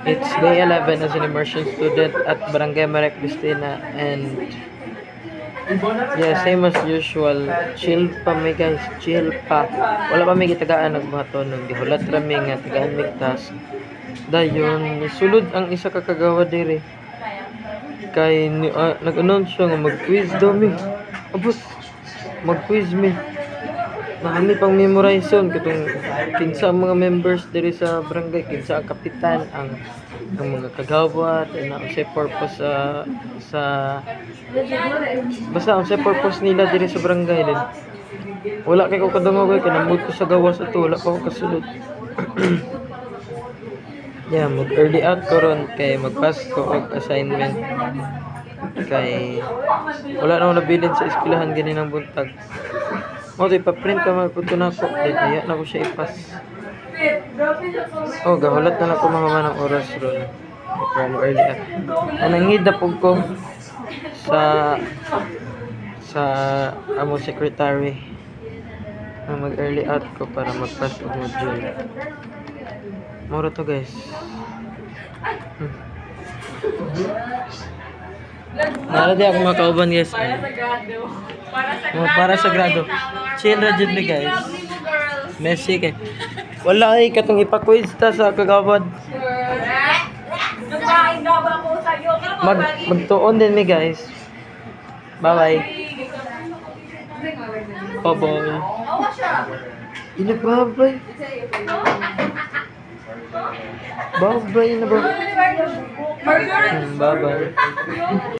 It's day 11 as an immersion student at Barangay Maria Cristina, and yeah, same as usual. Chill pa mi guys, chill pa. Wala pa mi gitagaan nagbuhaton nung gihulat ra mi nga tagaan mig task. Dayon sulod ang isa ka kagawa diri. Kay nag-announce siya nga mag-quiz daw mi. Abos, mag-quiz mi. Nami pang memorization katong kinsa ang mga members diri sa barangay, kinsa ang kapitan, ang mga kagawad, and ang say purpose sa basta ang say purpose nila diri sa barangay din. Wala kay ko kadungog kay namud ko sa gawas ato, wala pa ko kasulod. Yeah, mag early out ko ron kay magpass ko og assignment kay wala na ako nabilin sa eskwelahan ganinang buntag. Mo di pa print pa magpunto na ko din aya na ko siya ipas. Oh, gahulat na ko mga manang oras ron from early out. Anangid na pug ko sa amo secretary na mag early out ko para magpass og module. Moro to guys. Nara di ako makauban guys. Para sa grado. Chill ra jud mi guys. Messi kay. Wala ay katong ipa-quiz ta sa kagawad. Magtuon din mi guys. Bye bye. Bye bye. Ina bye bye. Bye bye na ba? Bye bye.